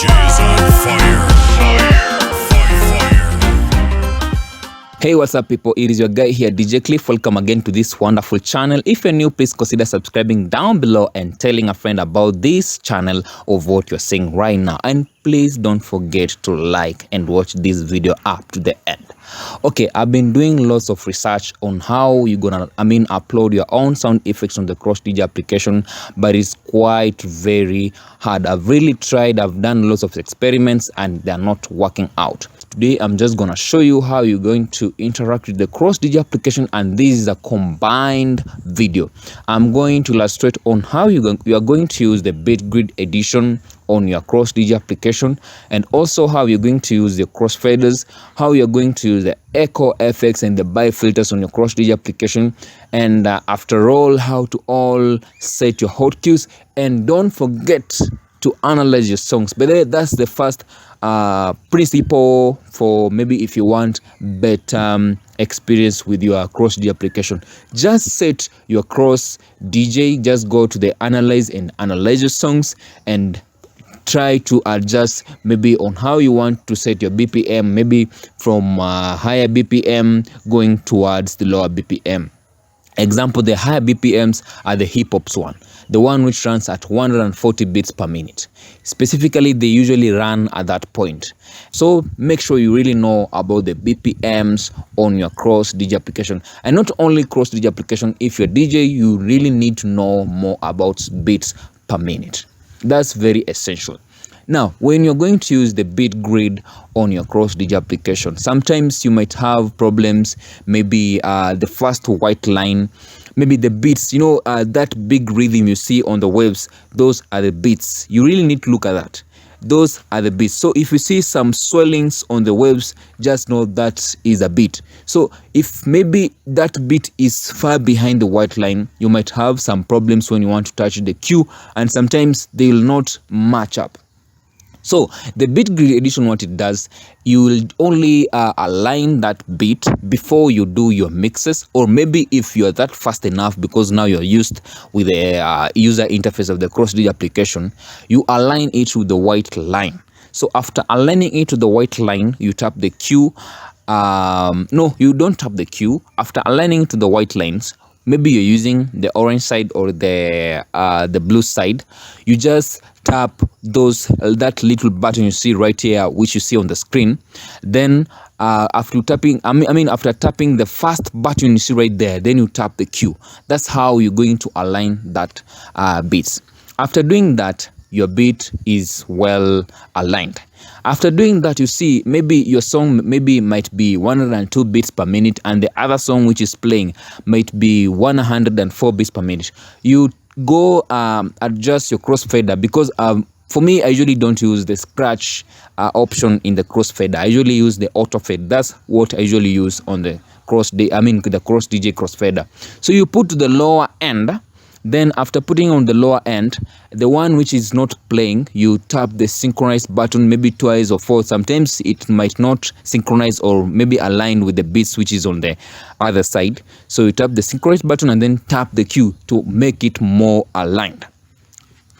DJ's on fire. Hey, what's up people, it is your guy here, DJ Cliff. Welcome again to this wonderful channel. If you're new, please consider subscribing down below and telling a friend about this channel of what you're seeing right now. And please don't forget to like and watch this video up to the end. Okay, I've been doing lots of research on how you're gonna upload your own sound effects on the CrossDJ application, but it's quite very hard. I've really tried, I've done lots of experiments and they're not working out. Today I'm just gonna show you how you're going to interact with the CrossDJ application, and this is a combined video. I'm going to illustrate on how you are going to use the BeatGrid edition on your CrossDJ application, and also how you're going to use the crossfaders, how you're going to use the echo effects and the buy filters on your CrossDJ application, and after all, how to all set your hotkeys. And don't forget to analyze your songs. But that's the first principle for maybe if you want better experience with your CrossDJ application. Just set your CrossDJ, just go to the analyze and analyze your songs and try to adjust maybe on how you want to set your BPM, maybe from higher BPM going towards the lower BPM. Example, the higher BPMs are the hip hops one, the one which runs at 140 beats per minute. Specifically, they usually run at that point. So make sure you really know about the BPMs on your CrossDJ application. And not only CrossDJ application, if you're DJ, you really need to know more about beats per minute. That's very essential. Now, when you're going to use the BeatGrid on your CrossDJ application, sometimes you might have problems. Maybe the first white line, maybe the beats, that big rhythm you see on the waves, those are the beats. You really need to look at that. Those are the beats. So if you see some swellings on the waves, just know that is a beat. So if maybe that beat is far behind the white line, you might have some problems when you want to touch the cue, and sometimes they will not match up. So the BeatGrid edition, what it does, you will only align that beat before you do your mixes, or maybe if you're that fast enough, because now you're used with the user interface of the CrossDJ application, you align it with the white line. So after aligning it to the white line, you tap the cue. No, you don't tap the cue. After aligning to the white lines, maybe you're using the orange side or the blue side, you just tap that little button you see right here, which you see on the screen. Then after tapping after tapping the first button you see right there, then you tap the cue. That's how you're going to align that beats. After doing that, your beat is well aligned. After doing that, you see maybe your song might be 102 beats per minute, and the other song which is playing might be 104 beats per minute. You go adjust your crossfader, because for me, I usually don't use the scratch option in the crossfader. I usually use the auto fade. That's what I usually use on the CrossDJ crossfader. So you put to the lower end. Then after putting on the lower end, the one which is not playing, you tap the synchronize button maybe twice or four. Sometimes it might not synchronize or maybe align with the beats which is on the other side. So you tap the synchronize button and then tap the cue to make it more aligned.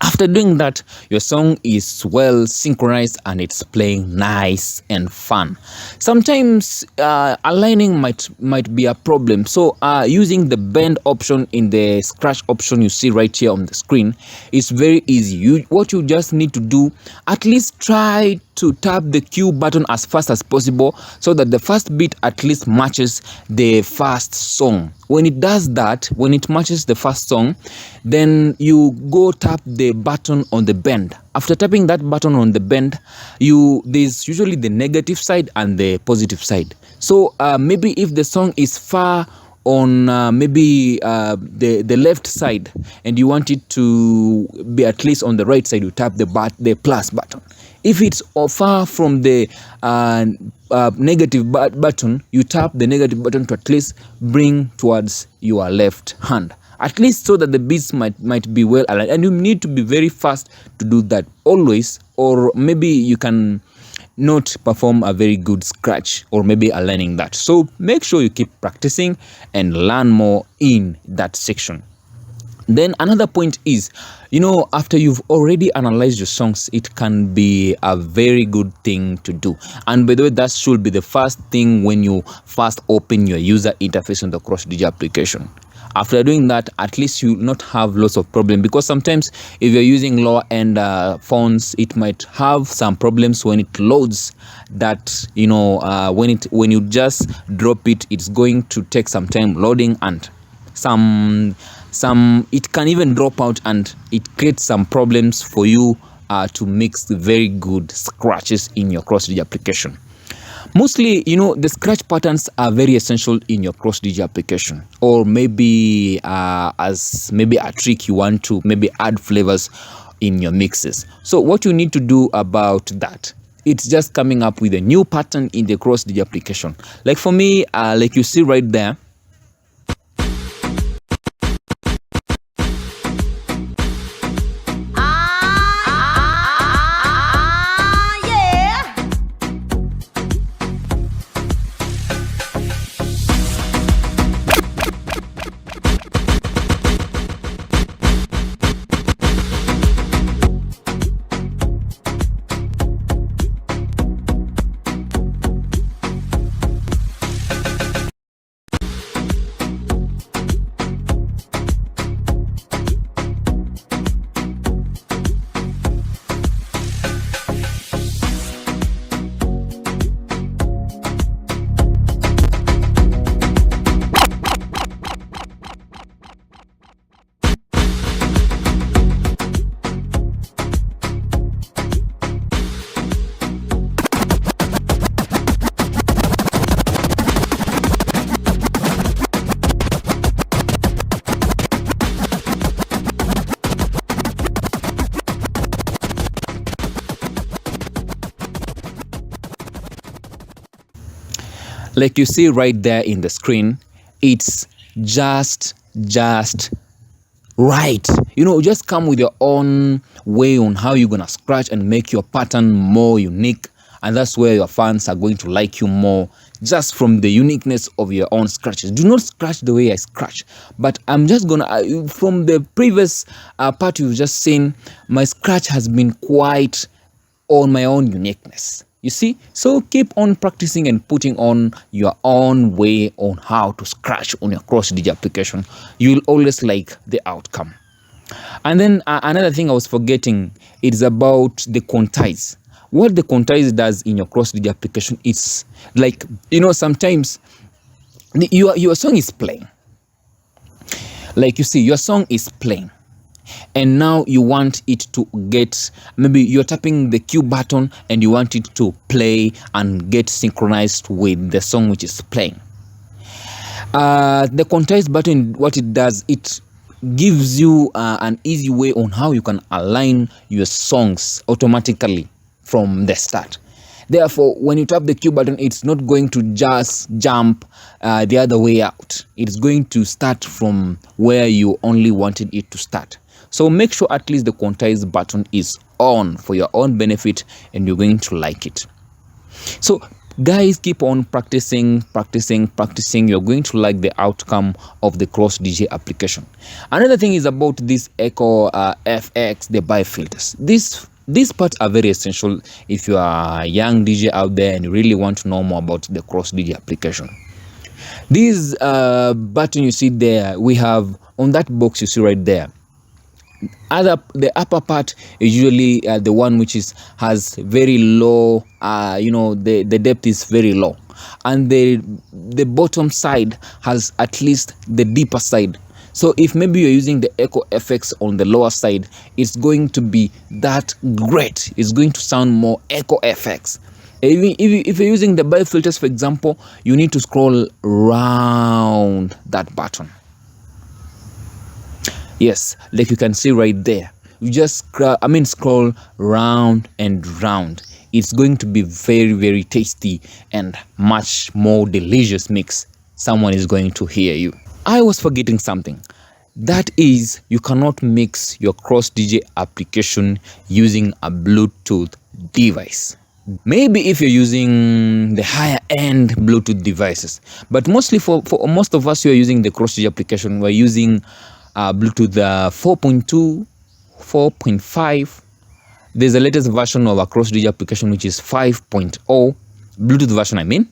After doing that, your song is well synchronized and it's playing nice and fun. Sometimes aligning might be a problem. So using the bend option in the scratch option you see right here on the screen is very easy. What you just need to do, at least try to tap the cue button as fast as possible, so that the first beat at least matches the first song. When it does that, when it matches the first song, then you go tap the button on the bend. After tapping that button on the bend, there's usually the negative side and the positive side. So maybe if the song is far on the left side and you want it to be at least on the right side, you tap the plus button. If it's far from the negative button, you tap the negative button to at least bring towards your left hand, at least so that the beats might be well aligned. And you need to be very fast to do that always, or maybe you can not perform a very good scratch or maybe aligning that. So make sure you keep practicing and learn more in that section. Then another point is, after you've already analyzed your songs, it can be a very good thing to do. And by the way, that should be the first thing when you first open your user interface on the CrossDJ application. After doing that, at least you will not have lots of problems, because sometimes if you're using lower end phones, it might have some problems when it loads. That when you just drop it, it's going to take some time loading, and some it can even drop out, and it creates some problems for you to mix the very good scratches in your CrossDJ application. Mostly, the scratch patterns are very essential in your CrossDJ application, or maybe as maybe a trick you want to maybe add flavors in your mixes. So what you need to do about that, it's just coming up with a new pattern in the CrossDJ application. Like for me, like you see right there, like you see right there in the screen, it's just right. Just come with your own way on how you're gonna scratch and make your pattern more unique, and that's where your fans are going to like you more, just from the uniqueness of your own scratches. Do not scratch the way I scratch, but I'm just gonna from the previous part you've just seen, my scratch has been quite on my own uniqueness. You see, so keep on practicing and putting on your own way on how to scratch on your CrossDJ application. You'll always like the outcome. And then another thing I was forgetting is about the quantize. What the quantize does in your CrossDJ application, it's like, sometimes your song is playing. Like you see, your song is playing, and now you want it to get, maybe you're tapping the cue button and you want it to play and get synchronized with the song which is playing. The quantize button, what it does, it gives you an easy way on how you can align your songs automatically from the start. Therefore, when you tap the cue button, it's not going to just jump the other way out. It's going to start from where you only wanted it to start. So make sure at least the quantize button is on for your own benefit, and you're going to like it. So guys, keep on practicing. You're going to like the outcome of the CrossDJ application. Another thing is about this Echo FX, the bi-filters. These parts are very essential if you are a young DJ out there and you really want to know more about the CrossDJ application. This button you see there, we have on that box you see right there. The upper part is usually the one which has very low, the depth is very low, and the bottom side has at least the deeper side. So if maybe you're using the Echo FX on the lower side, it's going to be that great. It's going to sound more Echo FX. If you're using the bi-filters, for example, you need to scroll round that button. Yes, like you can see right there, you just scroll round and round. It's going to be very, very tasty and much more delicious mix. Someone is going to hear you. I was forgetting something. That is, you cannot mix your CrossDJ application using a Bluetooth device. Maybe if you're using the higher end Bluetooth devices, but mostly for most of us who are using the CrossDJ application, we're using Bluetooth 4.2, 4.5. There's a latest version of a cross-DJ application which is 5.0, Bluetooth version I mean.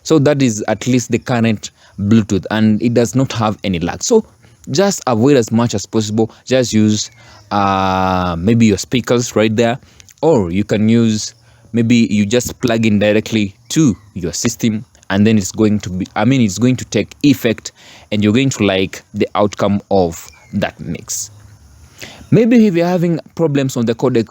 So that is at least the current Bluetooth, and it does not have any lag. So just avoid as much as possible. Just use maybe your speakers right there, or you can use, maybe you just plug in directly to your system, and then it's going to be, it's going to take effect, and you're going to like the outcome of that mix. Maybe if you're having problems on the codec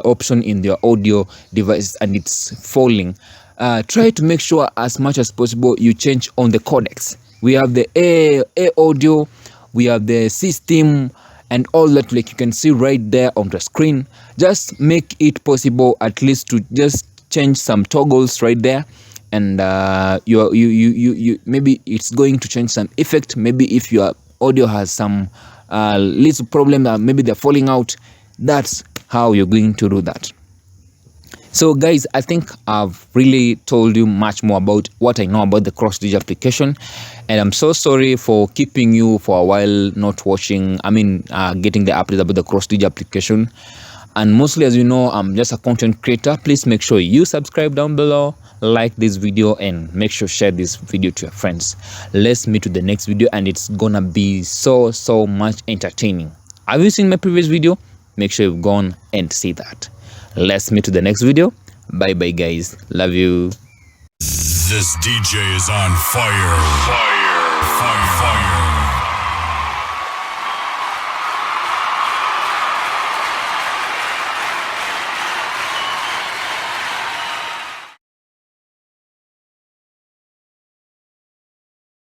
option in your audio device and it's falling, try to make sure as much as possible you change on the codecs. We have the A audio, we have the system, and all that, like you can see right there on the screen. Just make it possible at least to just change some toggles right there, and you maybe it's going to change some effect. Maybe if your audio has some little problem that maybe they're falling out, that's how you're going to do that. So guys, I think I've really told you much more about what I know about the cross-DJ application, and I'm so sorry for keeping you for a while not watching, getting the updates about the cross-DJ application. And mostly, as you know, I'm just a content creator. Please make sure you subscribe down below, like this video, and make sure share this video to your friends. Let's meet to the next video, and it's gonna be so much entertaining. Have you seen my previous video? Make sure you've gone and see that. Let's meet to the next video. Bye bye guys, love you. This DJ is on fire. Fire.